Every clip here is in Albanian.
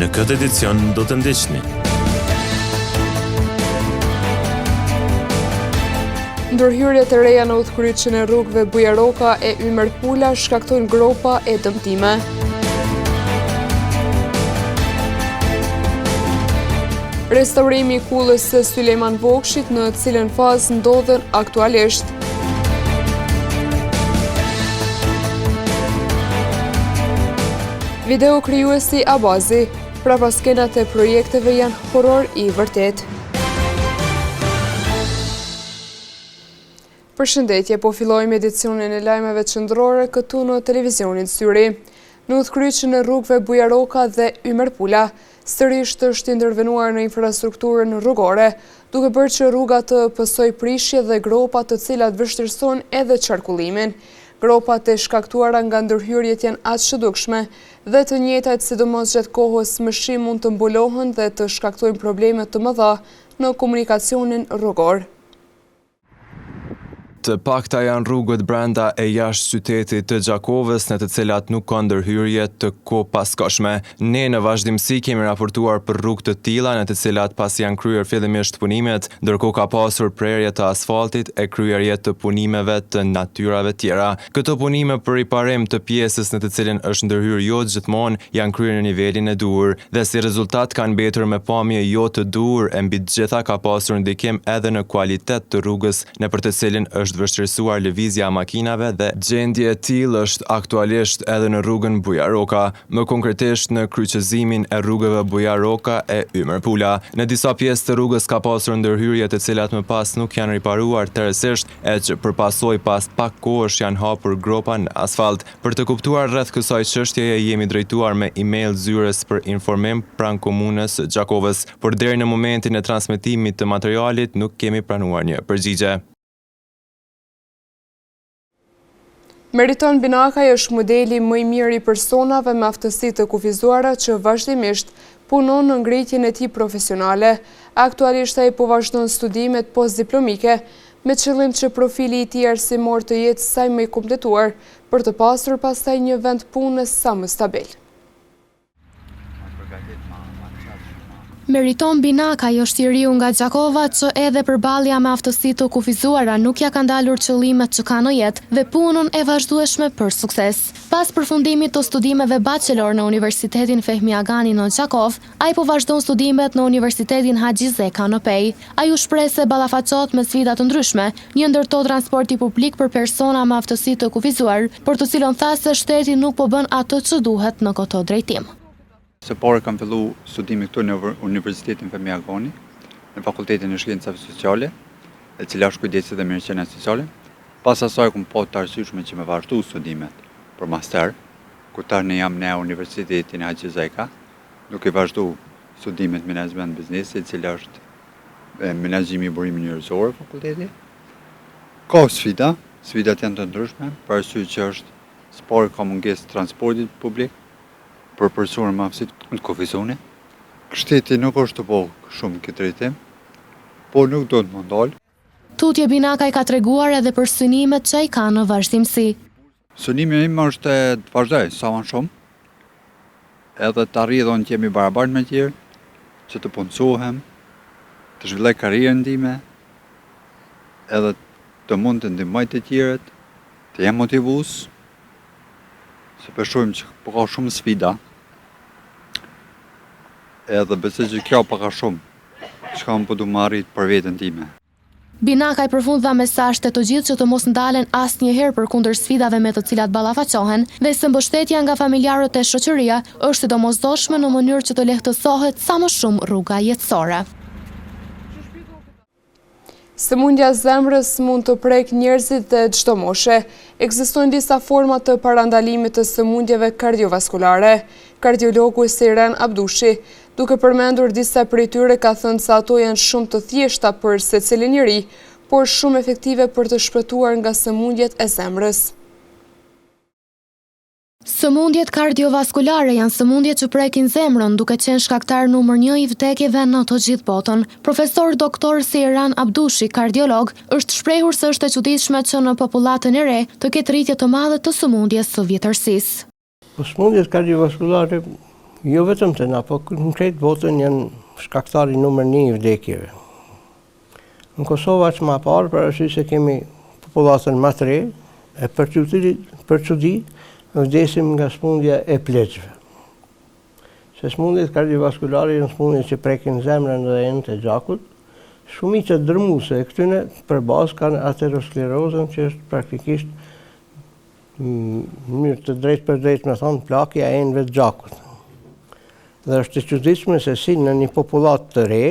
Në këtë edicion do të ndiqni. Ndërhyrjet e reja në udhkryqjen e rrugëve Bujaroka e Ymer Pula shkaktojnë gropa e dëmtime. Restaurimi i kullës së Sulejman Vokshit në cilën fazë ndodhen aktualisht. Video krijuesi Abazi, prapa skenat e projekteve janë horror i vërtet. Përshëndetje, po fillojmë edicionin e lajmeve qendrore këtu në televizionin Syri. Në udhkryqjen e rrugëve Bujaroka dhe Ymer Pula, sërish është intervenuar në infrastrukturën rrugore, duke bërë që rruga të pësoj prishje dhe gropa të cilat vështirësojnë edhe qarkullimin. Gropat e shkaktuara nga ndërhyrjet janë aq të dukshme dhe të njëjtat sidomos gjatë kohës mëshim mund të mbulohen dhe të shkaktojnë probleme të mëdha në komunikacionin rrugor. Të pakta janë rrugët brenda e jashtë qytetit të Gjakovës në të cilat nuk ka ndërhyrje të kopaskoshme. Ne në vazhdimsi kemi raportuar për rrugë të tilla në të cilat pas janë kryer fillimisht punimet, ndërkohë ka pasur prerje të asfaltit e kryerje të punimeve të natyrave tjera. Këto punime për riparim të pjesës në të cilën është ndërhyr jo gjithmonë janë kryer në nivelin e duhur dhe si rezultat kanë mbetur me pamje jo të duhur e mbi të gjitha ka pasur ndikim edhe në kualitet të rrugës nëpër të cilën është vështirësuar lëvizja makinave dhe gjendje e tillë është aktualisht edhe në rrugën Bujaroka, më konkretisht në kryqëzimin e rrugëve Bujaroka e Ymer Pula. Në disa pjesë të rrugës ka pasur ndërhyrje të cilat më pas nuk janë riparuar tërësisht e që përpasoj pas pak kohësh janë hapur gropa në asfalt. Për të kuptuar rreth kësaj çështjeje jemi drejtuar me email zyres për informim pranë komunës së Gjakovës, por deri në momentin e transmetimit të materialit nuk kemi pranuar një përgjigje. Meriton Binakaj është modeli më i mirë i personave me aftësi të kufizuara që vazhdimisht punon në ngritjen e tij profesionale. Aktualisht ai po vazhdon studimet postdiplomike me qëllim që profili i tij arsimor të jetë sa më i kompletuar për të pasur pastaj një vend pune sa më stabil. Meriton Binakaj është i riu nga Gjakova që edhe përballja me aftësi të kufizuara nuk ja ka ndalur qëllimet që ka në jetë dhe punën e vazhdueshme për sukses. Pas përfundimit të studimeve bachelor në Universitetin Fehmi Agani në Gjakov, ai po vazhdon studimet në Universitetin Haxhi Zeka në Pej. Ai u shpreh se ballafaqohet me sfida të ndryshme, një ndër to transporti publik për persona me aftësi të kufizuar, për të cilën tha se shteti nuk po bën atë që duhet në këto drejtim. Së pari kam fillu studimi këtu në Universitetin Fehmi Agani, në Fakultetin e Shkencave Sociale, e cila është kujdesit dhe mirëqenia sociale. Pas asaj kam pa të arsyeshme që me vazhdu studimet për master, ku tani jam në Universitetin e Haxhi Zeka, duke vazhdu studimet menaxhment biznesi, e cila është menaxhimi i burimit njerëzor fakulteti. Ka sfidat janë të ndryshme, për arsye që është së pari ka mungesë transportit publik për persona me aftësi të kufizuara. Shteti nuk është të bëjë shumë këtë drejtim, por nuk do të më ndalë. Tutje Binakaj ka treguar edhe për synimet që ai ka në vazhdimsi. Synimi im është të vazhdoj sa më shumë, edhe të arrijë që jemi barabartë me tjerë, që të punësohem, të zhvilloj karrierën time, edhe të mund të ndihmoj të tjerët, të jem motivues, se përshojmë që po ka shumë sfida, edhe besoj që kjo pa ka shumë, që kam po du më arrit për veten time. Binakaj përfund dha mesazh të gjithë që të mos ndalen asnjëherë përkundër sfidave me të cilat ballafaqohen dhe se mbështetja nga familjarët e shoqëria është e domosdoshme në mënyrë që të lehtësohet sa më shumë rruga jetësore. Sëmundja e zemrës mund të prek njerëzit dhe çdo moshe. Ekzistojnë disa forma të parandalimit të sëmundjeve kardiovaskulare. Kardiologu Seiran Abdushi, duke përmendur disa prej tyre, ka thënë se ato janë shumë të thjeshta për secilin njeri, por shumë efektive për të shpëtuar nga sëmundjet e zemrës. Sëmundjet kardiovaskulare janë sëmundjet që prekin zemrën, duke qenë shkaktar numër 1 i vdekjeve në të gjithë botën. Profesor Dr. Seiran Abdushi, kardiolog, është shprehur se është e çuditshme që në popullatën e re të ketë rritje të madhe të sëmundjes së vjetërsisë. Sëmundjet kardiovaskulare Jo vetëm të na, po konkret botën janë shkaktari numër 1 i vdekjeve. Në Kosovë që ma parë, për arsye se kemi popullatën më të re, e për çudi, vdesim nga smundja e pleqve. Se smundjet kardiovaskulare janë smundjet që prekin zemrën dhe enët e gjakut, shumica dërmuese e këtyne për bazë kanë aterosklerozën, që është praktikisht mënyrë të drejt për drejt me thonë plakja e enëve të gjakut. Dhe është e çuditshme se si në një popullat të re,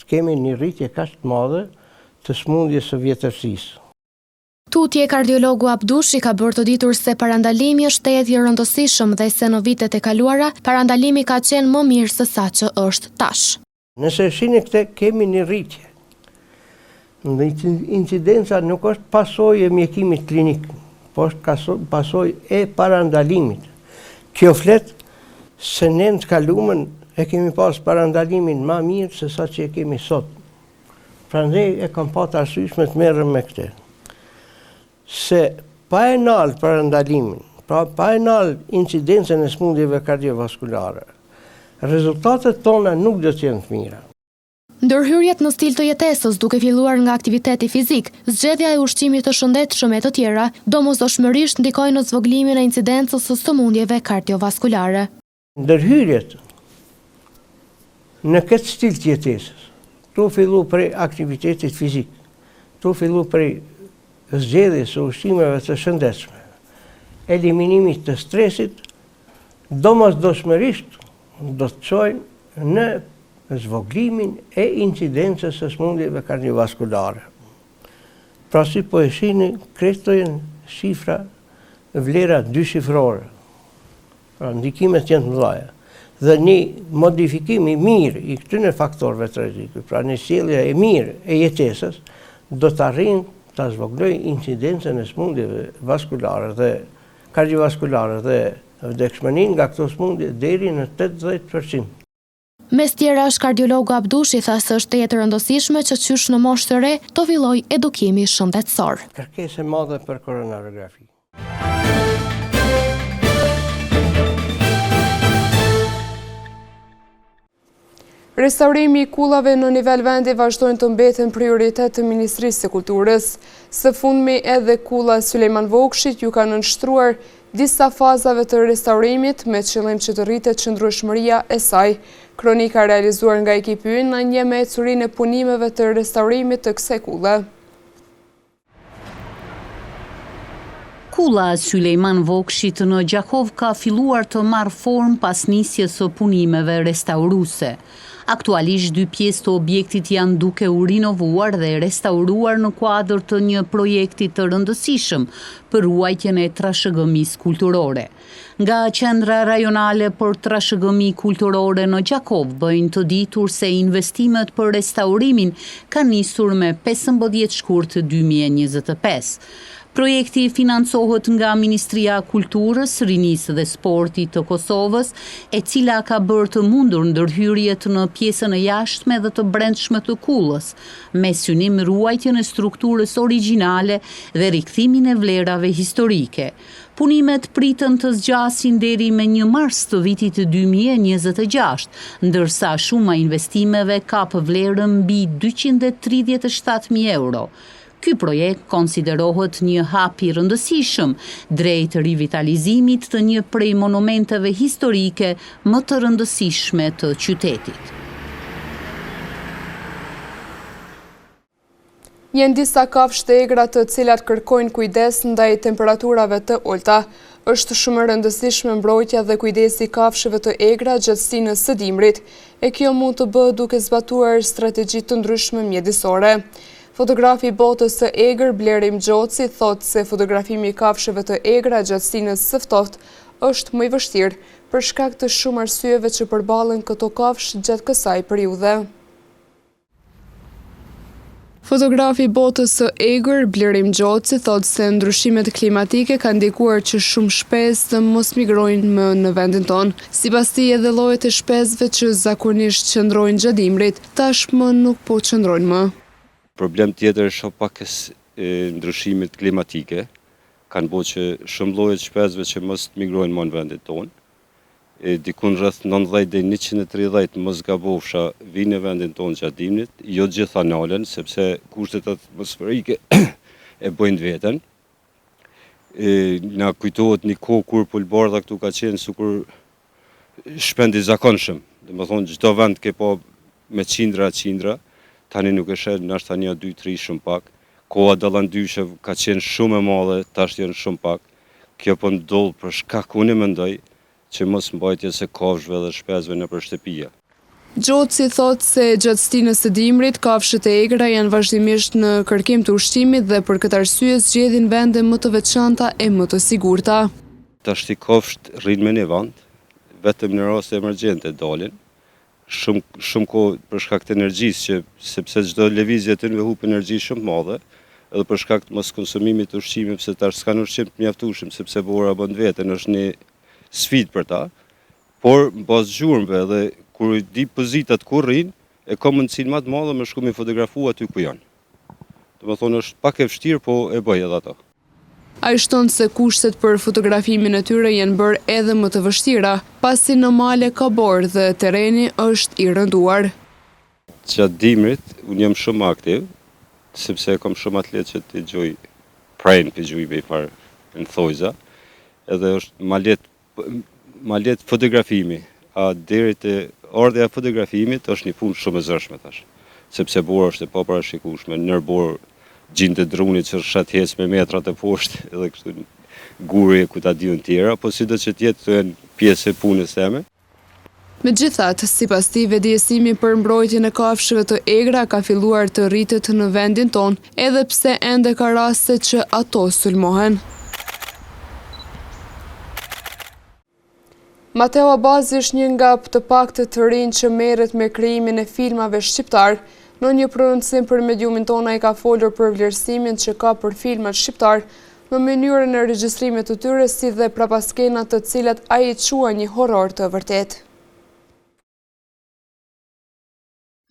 kemi një rritje kaq të madhe të smundjes së vjetërsisë. Tutje kardiologu Abdushi ka bërë të ditur se parandalimi është eti rëndësishëm dhe se në vitet e kaluara, parandalimi ka qenë më mirë se sa që është tash. Nëse shihni këtë, kemi një rritje. Dhe incidenca nuk është pasojë e mjekimit klinik, po është pasojë e parandalimit. Kjo flet se ne në të kaluamën e kemi pas parandalimin më mirë se sa që e kemi sot. Prandaj e kam pasur arsyeshme të merrem me këtë. Se pa e nalë parandalimin, pa e nalë incidencën e smundjeve kardiovaskulare, rezultatet tona nuk do të jenë të mira. Ndërhyrjet në stil të jetesës duke filluar nga aktiviteti fizik, zgjedhja e ushqimit të shëndetshëm e të tjera, domosdoshmërisht ndikojnë në zvoglimin e incidencës së sëmundjeve kardiovaskulare. Ndërhyrjet në këtë stil të jetesës, tu fillu prej aktivitetit fizik, tu fillu prej zgjedhjes së ushqimeve të shëndetshme, eliminimit të stresit, domosdoshmërisht do të çojnë në zvoglimin e incidencës së smundjeve kardiovaskulare. Pra si po e shihni, këto janë shifra, vlera dyshifrore. Pra ndikimet janë të mëdha. Dhe një modifikim i mirë i këtyre faktorëve të rrezikut, pra një sjellje e mirë e jetesës, do të arrijë ta zvogloj incidencën e smundjeve vaskulare dhe kardiovaskulare dhe vdekshmërinë nga këto smundje deri në 80%. Mes tjera është kardiologu Abdushi tha se është jetë rëndësishme që qysh në moshë të re të filloj edukimi shëndetësor. Kërkesë e madhe për koronarografi. Restaurimi i kullave në nivel vendi vazhdojnë të mbeten prioritet të Ministrisë së Kulturës. Së fundmi edhe kulla Sulejman Vogshit ju kanë nënshtruar disa fazave të restaurimit me qëllim që të rritet qëndrueshmëria e saj. Kronika realizuar nga ekipi ynë në një me ecurinë e punimeve të restaurimit të kësaj kulle. Kulla Sulejman Vogshit në Gjakov ka filluar të marrë formë pas nisjes së punimeve restauruese. Aktualisht 2 pjesë të objektit janë duke u rinovuar dhe restauruar në kuadër të një projekti të rëndësishëm për ruajtjen e trashëgëmisë kulturore. Nga Qendra Rajonale për Trashëgëmi Kulturore në Gjakov bëjnë të ditur se investimet për restaurimin kanë nisur me 15 shkurt 2025. Projekti financohet nga Ministria Kulturës, Rinisë dhe Sportit të Kosovës, e cila ka bërë të mundur ndërhyrjet në pjesën e jashtme dhe të brendshme të kullës, me synim ruajtjen e strukturës origjinale dhe rikthimin e vlerave historike. Punimet pritën të zgjasin deri me 1 mars të vitit 2026, ndërsa shuma investimeve ka për vlerën mbi 237.000 euro. Ky projekt konsiderohet një hap i rëndësishëm drejt rivitalizimit të një prej monumenteve historike më të rëndësishme të qytetit. Janë disa kafshë të egra të cilat kërkojnë kujdes ndaj temperaturave të ulta. Është shumë e rëndësishme mbrojtja dhe kujdesi i kafshëve të egra gjatë sinës së dimrit, e kjo mund të bëhet duke zbatuar strategji të ndryshme mjedisore. Fotografi i botës së egër Blerim Gjoci thotë se fotografimi i kafshëve të egra gjatë sinës së ftohtë është më i vështirë për shkak të shumë arsyeve që përballen këto kafshë gjatë kësaj periudhe. Fotografi i botës së egër Blerim Gjoci thotë se ndryshimet klimatike kanë ndikuar që shumë shpesë të mos migrojnë më në vendin tonë. Sipas tij edhe llojet e shpesëve që zakonisht qëndrojnë gjatë dimrit, tashmë nuk po qëndrojnë më. Problem tjetër është pak ndryshimet klimatike, kanë bërë që shumë lloje të shpesëve që mos migrojnë më në vendin tonë. dikun rreth 90 deri 130 mos gabofsha vinë në vendin tonë gjatë dimrit, jo gjitha nalen, sepse kushtet atmosferike e bëjnë veten. Na kujtohet një kohë kur Pulbardha këtu ka qenë sikur shpend i zakonshëm. Domethënë çdo vend ke po me qindra, tani nuk e sheh nashta 1, 2, 3 shumë pak. Koha dallandyshe ka qenë shumë e madhe, tash janë shumë pak. Kjo po ndodh për shkak unë mendoj që mos mbajtjes së kafshëve dhe shpesëve nëpër shtëpia. Gjoci thot se gjatë stinës së dimrit, kafshët e egra janë vazhdimisht në kërkim të ushqimit dhe për këtë arsye zgjedhin vende më të veçanta e më të sigurta. Tash kafshët rrinë me një vend, vetëm në raste emergjente dalin. Shumë kohë për shkak të energjisë, sepse çdo lëvizje aty hup energji shumë madhe, edhe për shkak të mos konsumimit të ushqimit, sepse tash s'kan ushqim të mjaftueshëm, sepse bora bën veten, është një sfidë për ta, por bazë gjurmëve dhe kur i di pozitat ku rrinë, e ka mundësinë më të madhe me shku me fotografu aty ku janë. Domethënë është pak e vështirë, po e bëj edhe ato. Ai shton se kushtet për fotografimin e tyre janë bërë edhe më të vështira, pasi në male ka borë dhe terreni është i rënduar. Gjatë dimrit, unë jam shumë aktiv, sepse kam shumë atlet që të gjoj prejnë për gjujve i parë në thojza, edhe është ma let fotografimi, a deri te ardha e fotografimit është një punë shumë e zërshme tash, sepse bora është e paparashikueshme, nër borë gjindë të drunit që shat hes me metrat e poshtë edhe kështu guri ku ta diun tjera, po sido që tjetë të jenë pjesë e punës teme. Megjithatë, sipas tij, vetëdijësimi për mbrojtjen e kafshëve të egra ka filluar të rritet në vendin tonë, edhe pse ende ka raste që ato sulmohen. Mateo Abazi është një nga të paktët të rinj që merret me krijimin e filmave shqiptar. Në një prononcim për mediumin tonë ai ka folur për vlerësimin që ka për filmat shqiptar në mënyrën e regjistrimit të tyre si dhe prapaskenat të cilat ai i quajnë një horror të vërtetë.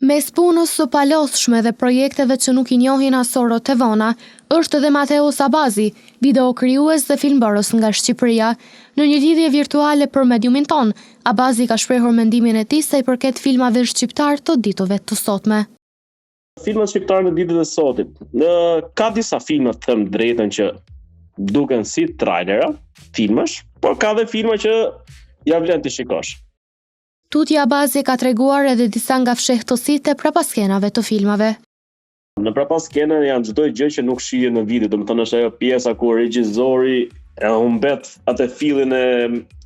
Mes punës së palodhshme dhe projekteve që nuk i njohin as orët e vona, është edhe Mateus Abazi, videokrijues dhe filmbërës nga Shqipëria. Në një lidhje virtuale për mediumin ton, Abazi ka shprehur mendimin e tij sa i përket filmave shqiptar të ditëve të sotme. Filmat shqiptar në ditët e sotit. Ka disa filma, të them drejtën, që duken si trailera, filmash, por ka dhe filma që ja vlen të shikosh. Tutje Abazi ka treguar edhe disa nga fshehtësitë e prapaskenave të filmave. Në prapaskene janë çdo gjë që nuk shihet në video, domethënë është ajo pjesa ku regjizori e humbet atë fillin e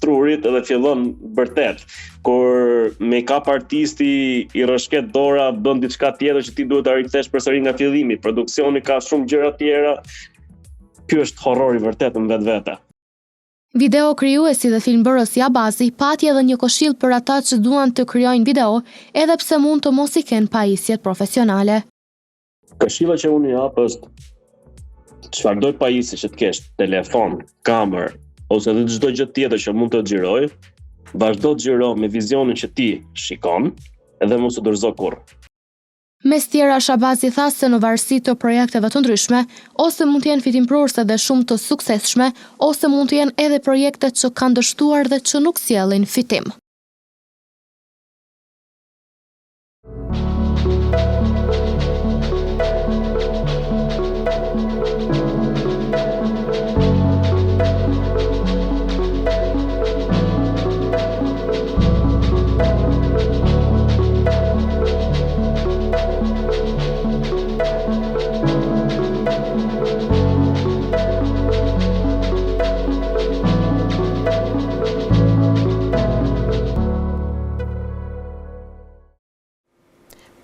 trurit edhe fillon vërtet. Kur make-up artisti i rrëshket dora bën diçka tjetër që ti duhet ta rikthesh përsëri nga fillimi. Produksioni ka shumë gjëra tjera. Ky është horror i vërtet në vetvete. Video krijuesi dhe filmbërësi Abazi pati edhe një këshill për ata që duan të krijojnë video, edhe pse mund të mos i kenë pajisjet profesionale. Këshilla që unë jap është çfarëdo pajisje që të kesh, telefon, kamerë ose edhe çdo gjë tjetër që mund të xhiroj, vazhdo të xhiro me vizionin që ti shikon edhe mos u dorëzo kurrë. Mes tjerash, Abazi tha se në varësi të projekteve të ndryshme, ose mund të jenë fitimprurëse dhe shumë të suksesshme, ose mund të jenë edhe projekte që kanë dështuar dhe që nuk sjellin fitim.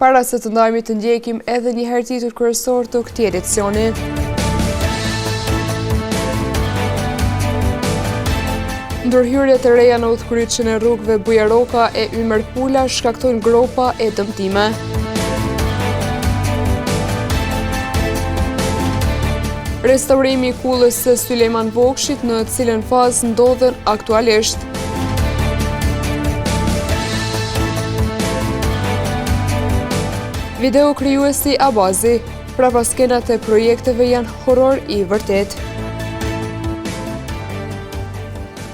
Para se të ndajmë të ndjekim edhe një herë titull kryesor të këtij edicioni. Ndërhyrjet e reja në udhkryqjen e rrugëve Bujaroka e Ymer Pula shkaktojnë gropa e dëmtime. Restaurimi i kullës së Sulejman Vokshit në cilën fazë ndodhen aktualisht. Video krijuesi Abazi, prapaskenat e projekteve janë horror i vërtet.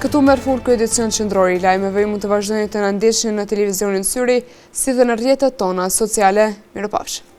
Këtu merr fund ky edicion qendror i lajmeve. Ju mund të vazhdoni të na ndjeshni në televizionin Syri, si dhe në rrjetet tona sociale. Mirupafshim.